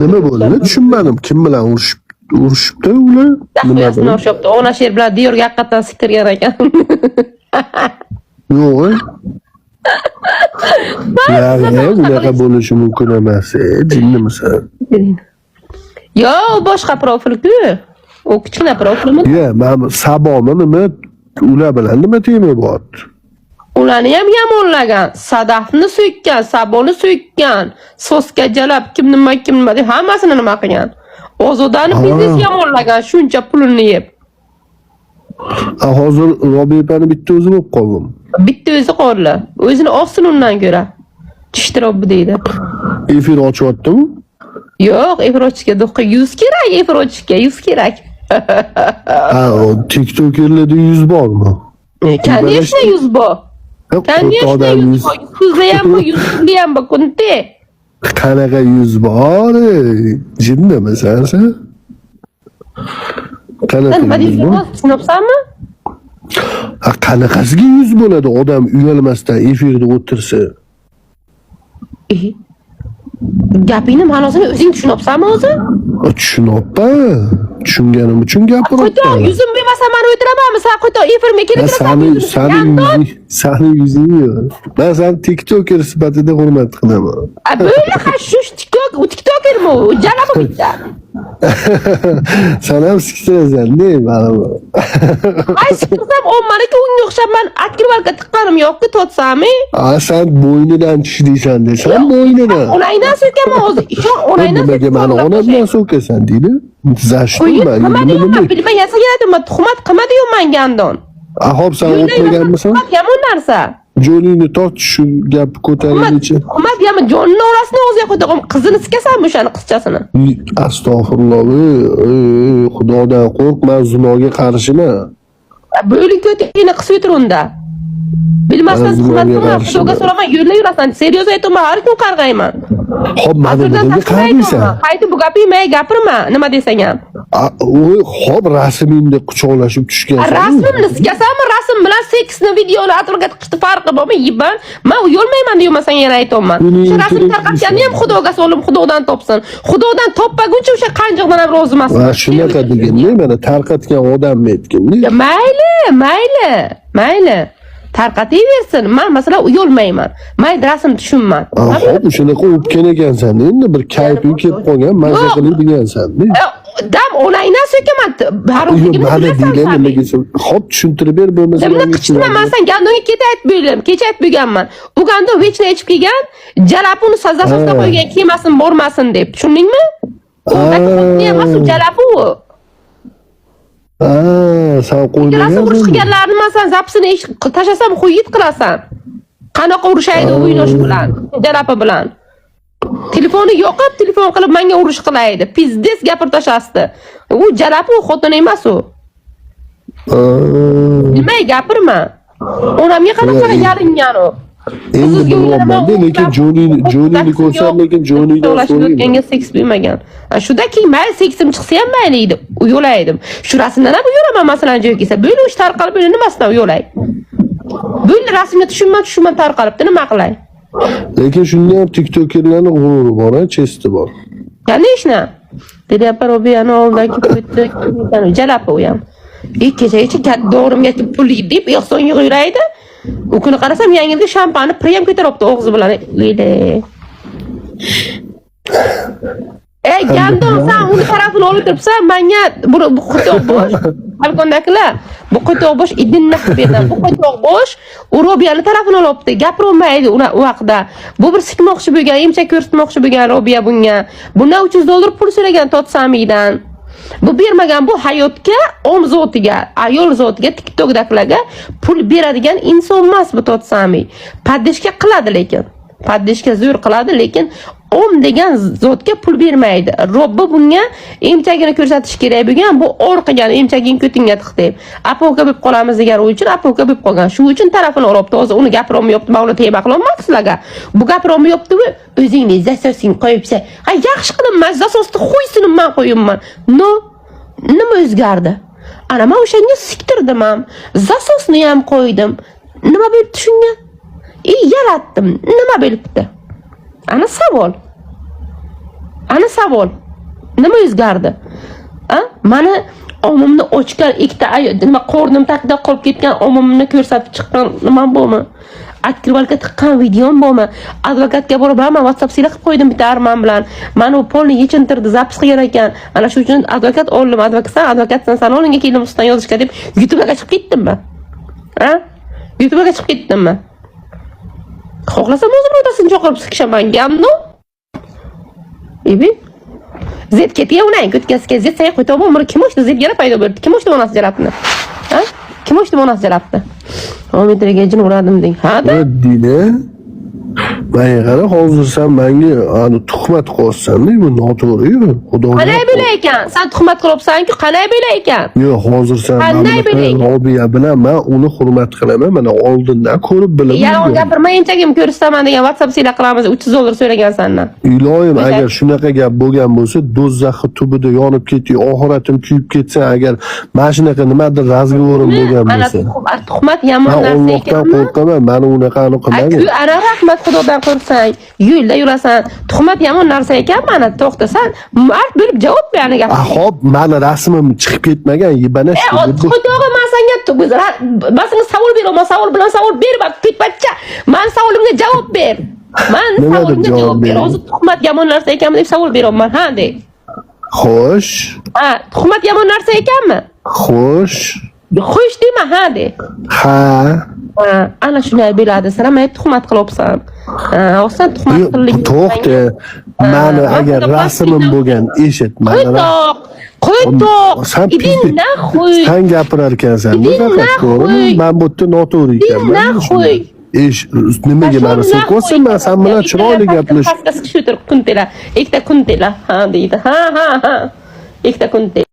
Nima bo'ldi? Tushunmadim. Kim bilan urushibdi ular? Nima bilan urushibdi? Ona sher bilan Diyorga haqiqatan siktirgan ekan. Yo'q. Bunaqa bo'lishi mumkin emas. Jinnimisan? Yo, boshqa profil-ku. O kichkina profilmi? Yo, men Sabomi nima ular bilan nima tema bor? Ularni ham yomonlagan, Sadafni so'kkan, Saboni so'kkan, So'sga jalab kim nima deb hammasini nima qilgan. Ozodani biznes yomonlagan, shuncha pulini yeb. Hozir Robipani bitta o'zi bo'lib qoldim. Bitta o'zi qoldi. O'zini olsin undan ko'ra. Tishtirobbi deydi. Efir ochyaptimi? Yo'q, efir ochishga do'qqa 100 kerak, efir ochishga 100 kerak. TikTokerlarda 100 bormi? Конечно 100 bor. Конечно 100 bor. 100 ham bor, 100 ham bor, kunte. Qanaqa 100 bor? Jinnimisan sen? Nima deysan? Tushunabsanmi? Qanaqasiga 100 bo'ladi odam uyalmasdan efirda o'tirsa? Gapingni ma'nosini o'zing tushunabsanmi o'zi? Tushunabman. Tushunganim uchun gapiryapman. Qo'yto, yuzim bermasa men o'tiramanmi? Sen qo'yto efirga kelib Sani yuzing yo'q. Men seni TikToker sifatida hurmat qilaman. Böyle shu TikTokermi u? Jalabi bitta. Sen ham siktirasan, ne ma'lum. Ay siksam ommaniki unga o'xshab men atkirvalga tiqqanim yo'q-ku to'tsami? Sen bo'ynidan tishlaysan desan, bo'ynidan. Onaydan so'kaman o'zi. Ishon onaydan so'kaman. Onamdan so'kasan deydi. Zashtima. Nima bilmay yasagandim, tuhmat qilma deyman gandon. Hop sen o'tmaganmisan? Yomon narsa. Jonini tort shu gap ko'tarilichi. Hukumat yami Jonning orasini o'ziga qo'ydim. Qizini sikasanmi o'shani qizchasini? Astag'firulloh. Xudodan qo'rq, men zinoga qarshiman. Bo'li ko'tingni qisib o'tir unda. Bilmasdan tuhmatni xudoga so'raman, yo'lda yurasan. Seriyoz aytaman, har kun qarg'ayman. Hop, mana bunga qaraysan. Qaytib bu gapingni gapirma, nima desang ham. Hop, rasmingni quchoqlashib tushgansan. Rasmimni sikasanmi? Rasm bilan seksni videoni atrofga tiqishni farqi bormi? Yiban. Men yo'lmayman deyman, yana aytaman. Shu rasm tarqatganni ham xudoga so'lim, xudodan topsin. Xudodan topmaguncha o'sha qanjiqdan ham rozi emasman. Shunaqa degan, mana tarqatgan odamni aytgan. Mayli. Tarqataversin. Men masalan uyolmayman. Mayli rasm tushunman. Hop, shunaqa o'pgan ekansan. Endi bir kayfing kelib qolgan, mazza qilib degansan. Dam onaydan so'kaman. Hop, tushuntirib ber bo'lmasa. Nima qichtirman, men sen gandonga kecha aytib bo'lganman. U gandon vechna ichib kelgan, jalapuni sazasosga qo'ygan, kiymasin, bormasin deb. Tushundingmi? U emas, jalapu u. Sen qo'ymagan. Urush qilganlarni men sen zapsini tashlasam qo'yib qilasan. Qanaqa urushaydi o'ynash bilan, jalapi bilan. Telefoni yo'qib, telefon qilib menga urush qilaydi. Pizdes gapir tashlasdi. U jalapi u xotin emas u. Nimay gapirma. Onamga qanaqa yalingan u. Endi bilmayman, lekin Jonini ko'rsam, lekin Jonidan so'rayman. Seks bilmagan. Shudaki mayli seksim chiqsa ham mayli edi, yo'laydim. Shu rasmdan ham yo'laman, masalan, joyga kelsa, böyle ish tarqalib, böyle nimasidan yo'lay. Böyle rasmni tushunman tarqalibdi, nima qilay? Lekin shunda ham TikTokerlarning g'ururi bor, chesti bor. Конечно. Deyapar obiyani oldagi bitta jalapi u ham. Kechagacha doğrimga pul deb yo'qson yig'iraydi. U kuni qarasam yangi yilga shampanni prem ko'taribdi og'zi bilan. Gandon sen uni tarafini olib turibsan, menga bu qo'toq bosh. Balkondagilar, bu qo'toq bosh idinni qilib berdi. Bu qo'toq bosh Robiyani tarafini olibdi. Gapirmaydi u vaqtda. Bu bir sikmoqchi bo'lgan, emchak ko'rsatmoqchi bo'lgan Robiya bunga. Bundan $300 pul so'ragan Totsamidan. Bu bermagan, bu hayotga, zotiga, ayol zotiga, TikTokdagilarga pul beradigan inson emas bu Totsami. Paddeshga qiladi lekin. Paddeshga zo'r qiladi lekin degan zotga pul bermaydi. Robbi bunga emchagini ko'rsatish kerak bo'lgan, bu orqagan emchaging ko'tingga tiq deb. Apoka bo'lib qolamiz degan uchun apoka bo'lib qolgan. Shu uchun tarafini olibdi. Hozir uni gapirolmayapti, men uni teba qilolmayman sizlarga. Bu gapirolmayapti, o'zingni zasosing qo'yibsa, ha yaxshi qilinmas, zasosni qo'ysin, men qo'yibman. No, nima o'zgardi? Ana men o'shanga siktirdim ham, zasosni ham qo'ydim. Nima bo'lib tushungan? Yaratdim. Nima bo'libdi? Ana savol. Ana savol. Nima o'zgardi? Mani omimni ochgan ikkita nima qo'rnim taqida qolib ketgan omimni ko'rsatib chiqqan nima bo'lmi? Открывалка tiqqan videom bo'lmi? Advokatga borib, "Men WhatsApp sila qilib qo'ydim bitta armon bilan. Mani u polni yechintirdi, zapis qilgan ekan. Ana shu uchun advokat oldim, advokatsan san olinga keldim ustidan yozishga" deb YouTube'ga chiqib ketdimmi? YouTube'ga chiqib ketdimmi? Xohlasam o'zim o'tasini chaqirib sikishaman gamno. Zed ketiga unay, ko'tkasiga Zed say qo'ytob umr kim o'shda Zedga paydo bo'ldi? Kim o'shda onasi jarabni? Kim o'shda onasi jarabni? Ometriga jin uradim deng. Ha-da? Dina. Men qara hozir sen menga ani tuhmat qo'ysan-da, bu noto'g'ri-ku. Xudoga. Qanday bo'lar ekan? Sen tuhmat qilibsan-ku, qanday bo'lar ekan? Yo'q, hozir sen Robiya bilan men uni hurmat qilaman. Mana oldindan ko'rib bilaman. Yolg'on gapirmayinchagim ko'rsaman degan WhatsApp sila qilamiz, $300 so'ragan sendan. Iloyim, agar shunaqa gap bo'lgan bo'lsa, do'zaxi tubida yonib ketdi, oxiratim kuyib ketsa, agar mana shunaqa nimadir razgovorim bo'lgan bo'lsa. Mana tuhmat yomon narsa ekan. Allohdan qo'rqaman, meni unaqani qilmang. Ana rahmat Xudodan qo'rsang, yo'lda yurasan. Tuhmat yomon narsa ekan, mana to'xtasan, mard bo'lib javob ber ana gapga. Hop, meni rasmim chiqib ketmagan, yibana. Xudoga men senga basingga savol beraman, savol bilan savol berma, ketpacha. Men savolimga javob ber. Men savolimga javob ber. Hozir tuhmat yomon narsa ekanmi deb savol beraman, ha de. Xo'sh. Tuhmat yomon narsa ekanmi? Xo'sh. Xo'sh dema, ha de. Ha. Ana shunday bo'ladi. Sen men tuhmat qilibsan. Sen tuhmat qilding. To'xta. Meni agar rasmim bo'lgan eshit. Qo'ytoq. Idin naxuy. Sen gapirar ekansan. Bunaqa ko'rdim. Men bu yerda noto'g'ri ekanman. Naxuy. Nimaga meni so'qosin? Men sen bilan chiroyli gaplashib. Ikkita kuntela. Ha deydi. Ha. Ikkita kuntela.